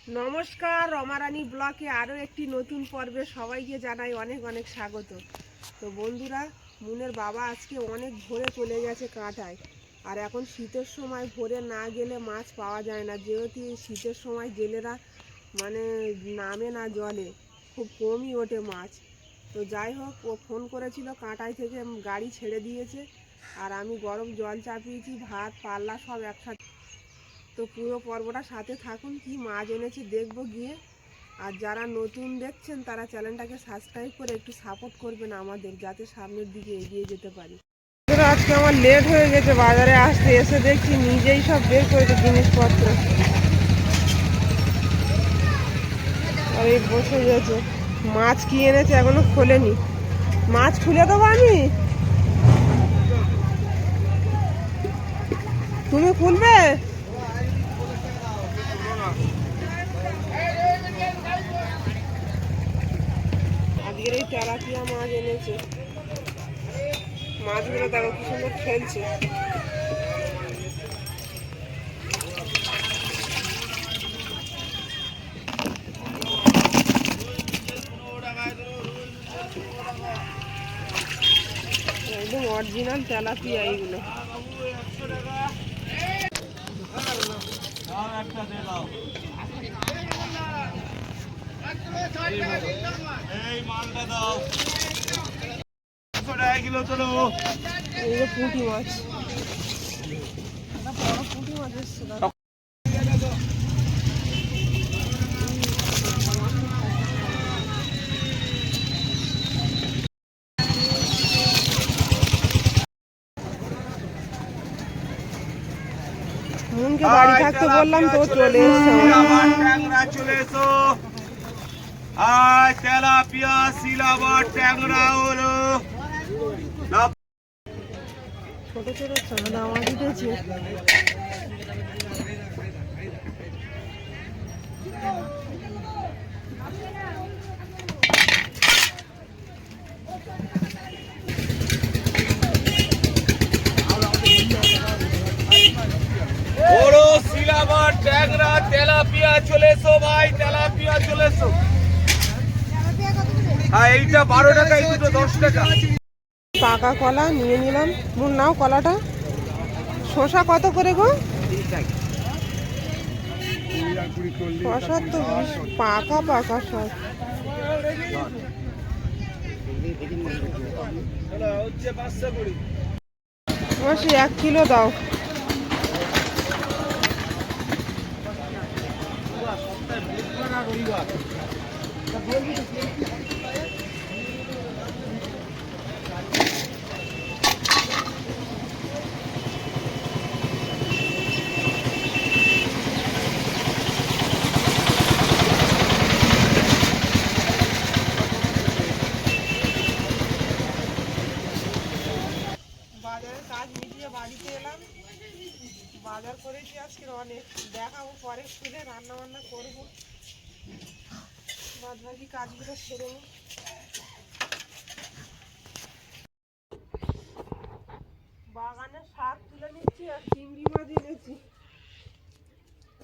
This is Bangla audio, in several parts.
নমস্কার, রমারানী ব্লকে আরও একটি নতুন পর্বে সবাইকে জানাই অনেক অনেক স্বাগত। তো বন্ধুরা, মুনের বাবা আজকে অনেক ভোরে চলে গেছে কাঁটায়। আর এখন শীতের সময় ভোরে না গেলে মাছ পাওয়া যায় না, যেহেতু এই শীতের সময় জেলেরা নামে না জলে, খুব কমই ওঠে মাছ। তো যাই হোক, ও ফোন করেছিল, কাঁটায় থেকে গাড়ি ছেড়ে দিয়েছে। আর আমি গরম জল চাপিয়েছি, ভাত পাল্লা সব একসাথে। তো পুরো পর্বটা সাথে থাকুন, কি মাছ এনেছি দেখবো গিয়ে। আর যারা নতুন দেখছেন তারা চ্যানেলটাকে সাবস্ক্রাইব করে একটু সাপোর্ট করবেন আমাদের, যাতে সামনের দিকে এগিয়ে যেতে পারি। আজকে আমার লেট হয়ে গেছে বাজারে আসতে, এসে দেখছি নিজেই সব বের করেছে জিনিসপত্র। আর এই বসে গেছে, মাছ কি এনেছে এখনো খোলেনি। মাছ খুলে দেবো আমি, তুমি খুলবে? আজকের এই তেলাপিয়া মাছ এনেছে। মাছগুলো দেখো কি সুন্দর খেলছে। একদম অরিজিনাল তেলাপিয়া এইগুলো। এই যে পুঁটি মাছ, বড় পুঁটি মাছ এসছে। মুনকে বাড়ি থাকতে বললাম তো চলে এসছে। ট্যাংরা চলে এসো। তেলাপিয়া সিলাবার ট্যাংরা হলো। ছোট ছোট চাঁদা মাছ উঠেছে। বড় সিলাবার ট্যাংরা তেলাপিয়া চলে এসো ভাই, তেলাপিয়া চলে এসো। হ্যাঁ, এইটা 12 টাকা, এই দুটো 10 টাকা। পাকা কলা নিয়ে নিলাম। মুন নাও কলাটা। শসা কত করে গো? শসা তো পাকা পাকা সব। মাসি 1 কিলো দাও। বাজারের কাজ মিটিয়ে বাড়িতে এলাম। বাজার করেছি আজকে অনেক, দেখাবো পরে শুনে, রান্না বান্না করবো। বাদ বাকি কাজগুলো সেরে নিই। বাগানে শাক তুলে নিচ্ছি আর চিংড়ি মাছ এনেছি।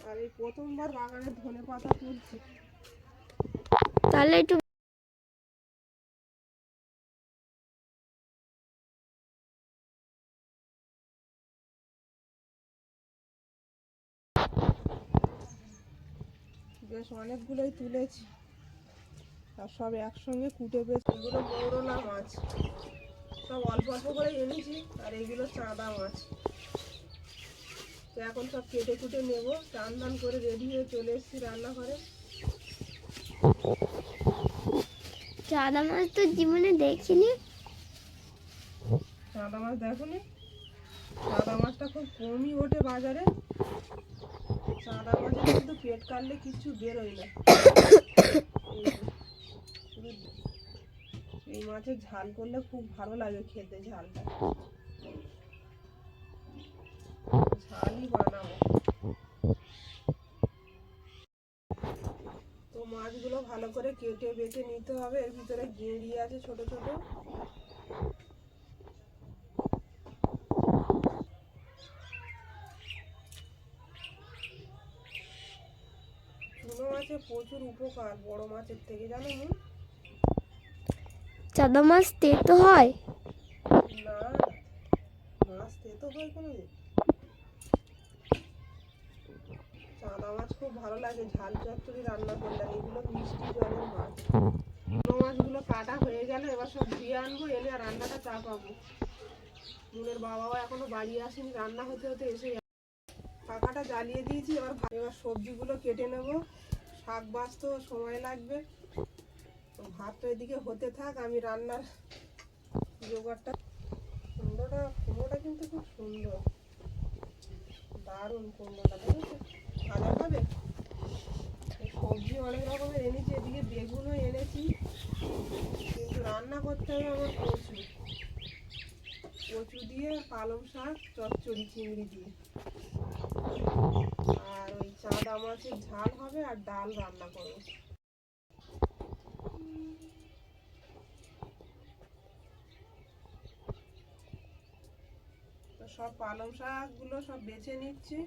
আর এই প্রথমবার বাগানে ধনে পাতা তুলছি। তাহলে একটু বেশ অনেকগুলোই তুলেছি, আর সব একসঙ্গে কুটে পেয়েছি। এগুলো মৌরলা মাছ, সব অল্প অল্প করে এনেছি। আর এগুলো চাঁদা মাছ। তো এখন সব কেটে কুটে নেবো। টান টান করে রেডি হয়ে চলে এসেছি রান্নাঘরে। চাঁদা মাছ তো জীবনে দেখিনি। চাঁদা মাছ দেখোনি? চাঁদা মাছটা খুব কমই ওঠে বাজারে। চাঁদা মাছের কিন্তু পেট কাটলে কিছু বেরোয় না। এই মাছের ঝাল করলে খুব ভালো লাগে খেতে, ঝালটা। ঝালই বানাবো। তো মাছগুলো ভালো করে কেটে বেটে নিতে হবে। এর ভিতরে গেঁড়ি আছে ছোট ছোট। চুনো মাছের প্রচুর উপকার বড় মাছের থেকে, জানো মুন? চাঁদা মাছ তেতো হয়? না, মাছ তেতো হয় কোনোদিন? চাঁদা মাছ খুব ভালো লাগে ঝাল চচ্চড়ি রান্না করলে। এগুলো মিষ্টি জলের মাছ। বড় মাছগুলো কাটা হয়ে গেলে এবার সব ধুয়ে আনবো, এনে আর রান্নাটা চাপাবো। মুনের বাবাও এখনো বাড়ি আসেনি, রান্না হতে হতে এসে পাখাটা জ্বালিয়ে দিয়েছি। এবার সবজিগুলো কেটে নেব। শাক বাছতেও সময় লাগবে। ভাতটা এদিকে হতে থাক, আমি রান্নার জোগাড়টা। কুমড়োটা কিন্তু খুব সুন্দর, দারুণ কুমড়োটা, দেখেছো? ভাজা খাবে? সবজি অনেক রকমের এনেছি, এদিকে বেগুনও এনেছি, কিন্তু রান্না করতে হবে আমার কচু। কচু দিয়ে পালং শাক চচ্চড়ি চিংড়ি দিয়ে, আর ওই চাঁদা মাছের ঝাল হবে, আর ডাল রান্না করবো। তো সব পালং শাকগুলো সব বেছে নিচ্ছি।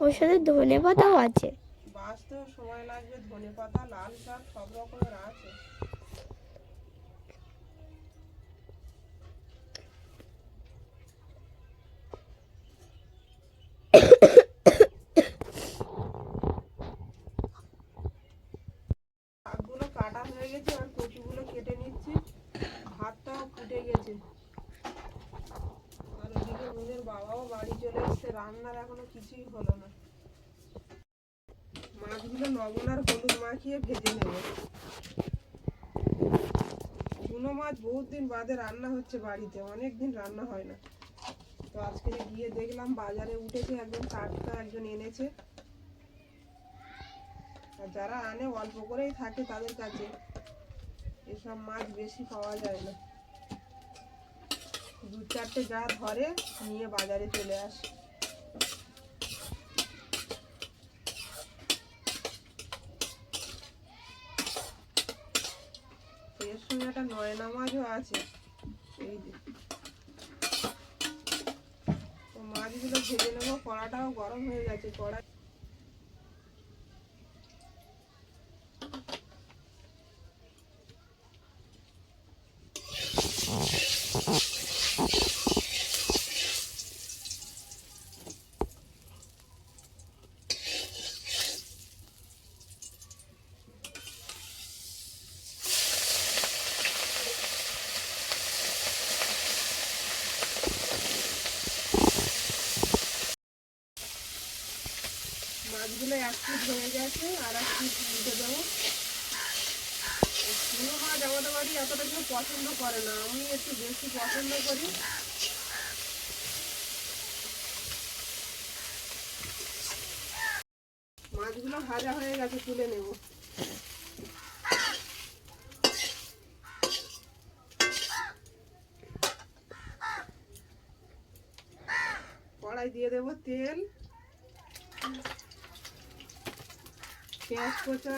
ওর সাথে ধনে পাতাও আছে। বাছতেও সময় লাগবে, ধনে পাতা লাল শাক সব রকমের আছে। শাকগুলো কাটা হয়ে গেছে, আর কচুগুলো কেটে নিচ্ছি। ভাতটাও ফুটে গেছে, আর ওদিকে মুনের বাবাও বাড়ি চলে এসছে, রান্নার এখনো কিছুই হলো না। মাছগুলো লবণ আর হলুদ মাখিয়ে ভেজে নেব। চুনো মাছ বহুত দিন বাদে রান্না হচ্ছে বাড়িতে, অনেক দিন রান্না হয় না। তো আজকে গিয়ে দেখলাম বাজারে উঠেছে, একদম টাটকা একজন এনেছে। আর যারা আনে অল্প করেই থাকে, তাদের কাছে এসব মাছ বেশি পাওয়া যায় না। দু চারটে যা ধরে নিয়ে বাজারে চলে আসে। এর সঙ্গে একটা নয়না মাছও আছে, এই যে। তো মাছগুলো ভেজে নেবো, কড়াটাও গরম হয়ে গেছে। কড়াই মাছগুলো এক পিঠ হয়ে গেছে, আর এক পিঠ উঠে দেবো। চুনো মাছ আমাদের বাড়ি এতটা কেউ পছন্দ করে না, আমি একটু বেশি পছন্দ করি। মাছগুলো ভাজা হয়ে গেছে, তুলে নেব। কড়াই দিয়ে দেবো তেল, পেঁয়াজ কোচা,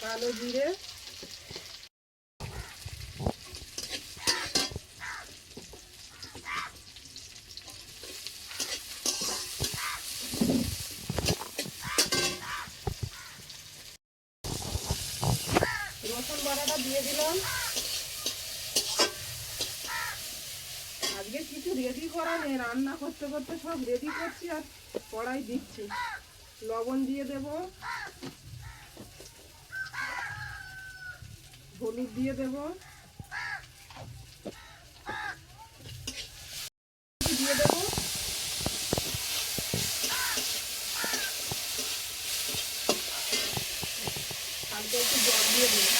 কালো জিরে, রসুন বাটাটা দিয়ে দিলাম। আজকে কিছু রেডি করা নেই, রান্না করতে করতে সব রেডি করছি আর কড়াই দিচ্ছি। লবণ দিয়ে দেব, হলুদ দিয়ে দেব, দিয়ে দেবো, হালকা একটু জল দিয়ে দেবো।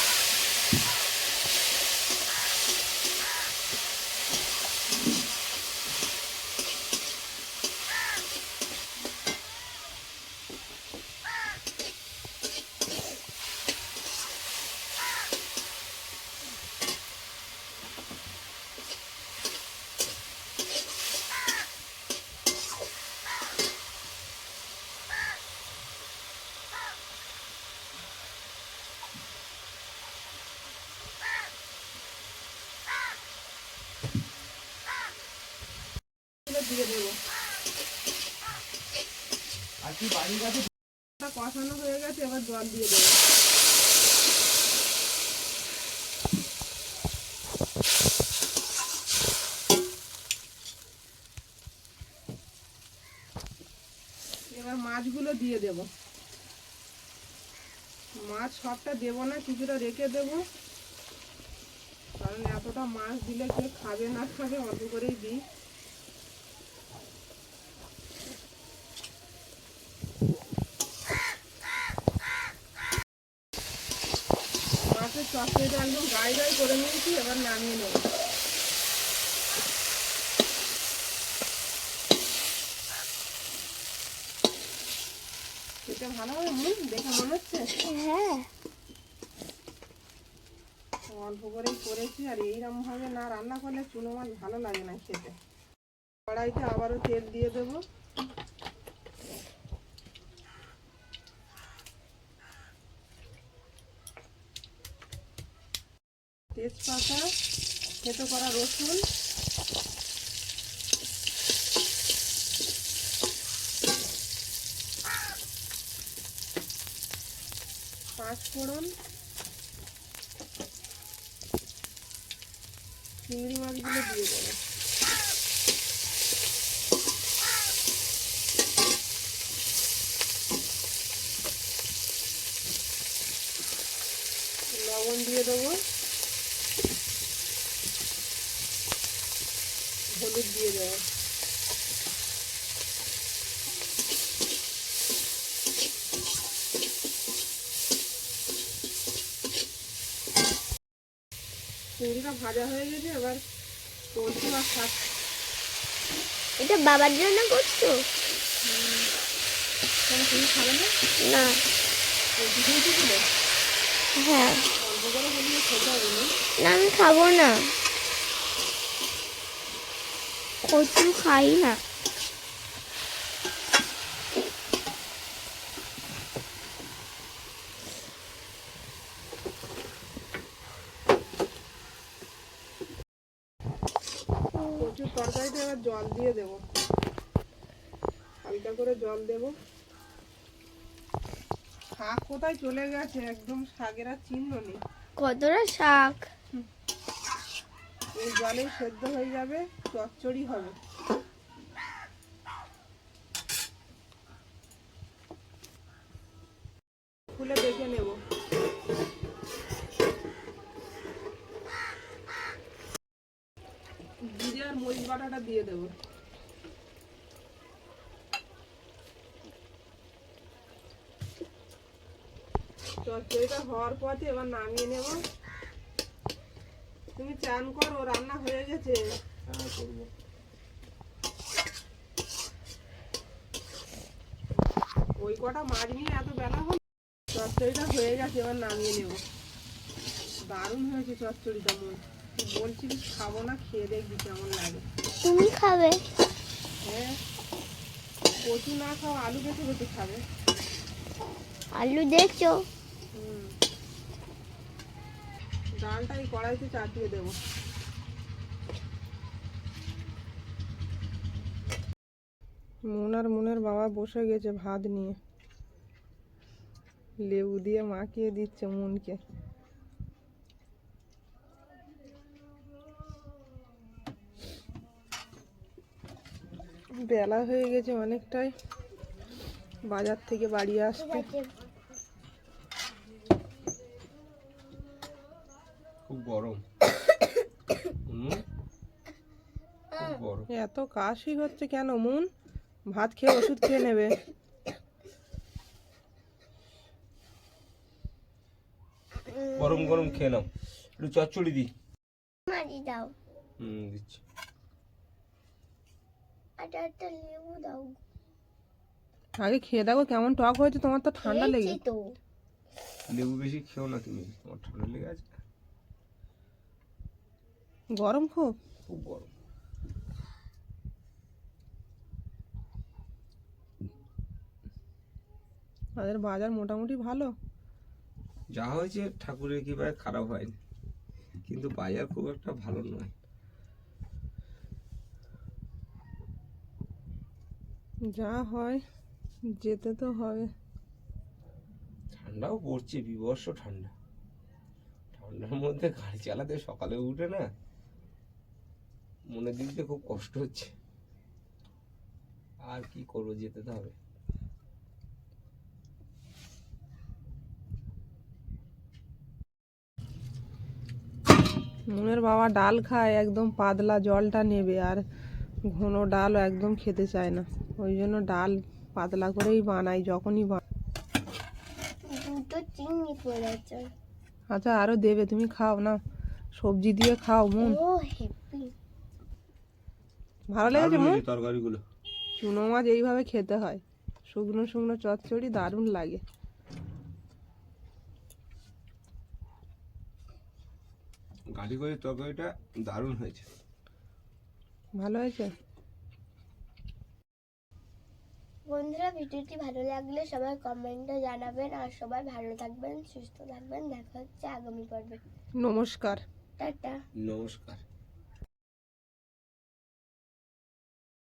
কষানো হয়ে গেছে, এবার জল দিয়ে দেবো। এবার মাছগুলো দিয়ে দেব। মাছ সবটা দেবো না, কিছুটা রেখে দেবো, কারণ এতটা মাছ দিলে কে খাবে না খাবে, অল্প করেই দিই। মাছের চচ্চড়িটা একদম গায়ে গায়ে করে নিয়েছি, এবার নামিয়ে নেব। এটা ভালো হবে দেখে মনে হচ্ছে। হ্যাঁ, অল্প করেই করেছি, আর এইরকম ভাবে না রান্না করলে চুনো মাছ ভালো লাগে না খেতে। কড়াইতে আবারও তেল দিয়ে দেবো। তেজপাতা, থেতো করা রসুন, পাঁচফোড়ন, চিংড়ি মাছগুলো দিয়ে দেবো। লবণ দিয়ে দেবো, হলুদ দিয়ে দেবো। চিংড়িটা ভাজা হয়ে গেছে, এবার পোলট্রি আর শাক। এটা বাবার জন্য করছো? কেন তুমি খাবে না? না। পোলট্রি খেয়েছিল? হ্যাঁ। অল্প করে হলেও খেতে হবে না। না, আমি খাবো না, কচু খাই না। কচুর তরকারিতে এবার জল দিয়ে দেবো, হালকা করে জল দেবো। শাক কোথায় চলে গেছে, একদম শাকের আর চিহ্ন নেই। কতটা শাক! এই জলেই সেদ্ধ হয়ে যাবে, চচ্চড়ি হবে। খুলে দেখে নেব। জিরে আর মরিচ বাটাটা দিয়ে দেবো। চচ্চড়িটা হওয়ার পথে এবার নামিয়ে নেব। তুমি চান করো, রান্না হয়ে গেছে। হ্যাঁ করবো। ওই কটা মাছ নিয়ে এত বেলা হল। চচ্চড়িটা হয়ে গেছে, এবার নামিয়ে নেব। দারুণ হয়েছে চচ্চড়িটা। তুই বলছিলিস খাবো না, খেয়ে দেখবি কেমন লাগে। তুমি খাবে? হ্যাঁ, কচু না খাও, আলু বেছে বেছে খাবে। আলু দেখছো? ডালটা এই কড়াইতে চাপিয়ে দেবো। মুনের বাবা বসে গেছে ভাত নিয়ে, লেবু দিয়ে মাখিয়ে দিচ্ছে মুনকে। বেলা হয়ে গেছে অনেকটাই বাজার থেকে বাড়ি আসতে। খুব গরম। খুব গরম। এত কাশি হচ্ছে কেন মুন? ভাত খেয়ে ওষুধ খেয়ে নেবে। গরম গরম খেয়ে নাও, একটু চচ্চড়ি দি। মারি দাও, দিচ্ছি। একটা লেবু দাও। আগে খেয়ে দেখো কেমন টক হয়েছে, তোমার তো ঠান্ডা লেগে। খেয়েছি তো। লেবু বেশি খেও না তুমি, তোমার ঠান্ডা লেগে আছে। গরম খুব। খুব গরম। তাদের বাজার মোটামুটি ভালো। যা হয়েছে ঠাকুরের কৃপায় খারাপ হয়নি, কিন্তু বাজার খুব একটা ভালো নয়। যা হয় যেতে তো হবে। ঠান্ডাও পড়ছে, বিভৎস ঠান্ডা। ঠান্ডার মধ্যে গাড়ি চালাতে সকালে উঠে না মনের দিক দিয়ে খুব কষ্ট হচ্ছে। আর কি করবো, যেতে তো হবে। মুনের বাবা ডাল খায়, একদম পাতলা জলটা নেবে, আর ঘন ডালও একদম খেতে চায় না। ওই জন্য ডাল পাতলা করেই বানাই যখনই দুটো চিংড়ি পড়েছে। আচ্ছা আরো দেবে, তুমি খাও না, সবজি দিয়ে খাও মুন। ও হেপি। ভালো লেগেছে মুন? তরকারিগুলো চুনো মাছ এইভাবে খেতে হয়, শুকনো শুকনো চচ্চড়ি দারুণ লাগে। গাড়ি করে তরকারিটা দারুণ হয়েছে। ভালো হয়েছে। বন্ধুরা, ভিডিওটি ভালো লাগলে সবাই কমেন্টে জানাবেন, আর সবাই ভালো থাকবেন, সুস্থ থাকবেন। দেখা হচ্ছে আগামী পর্বে। নমস্কার। টাটা। নমস্কার।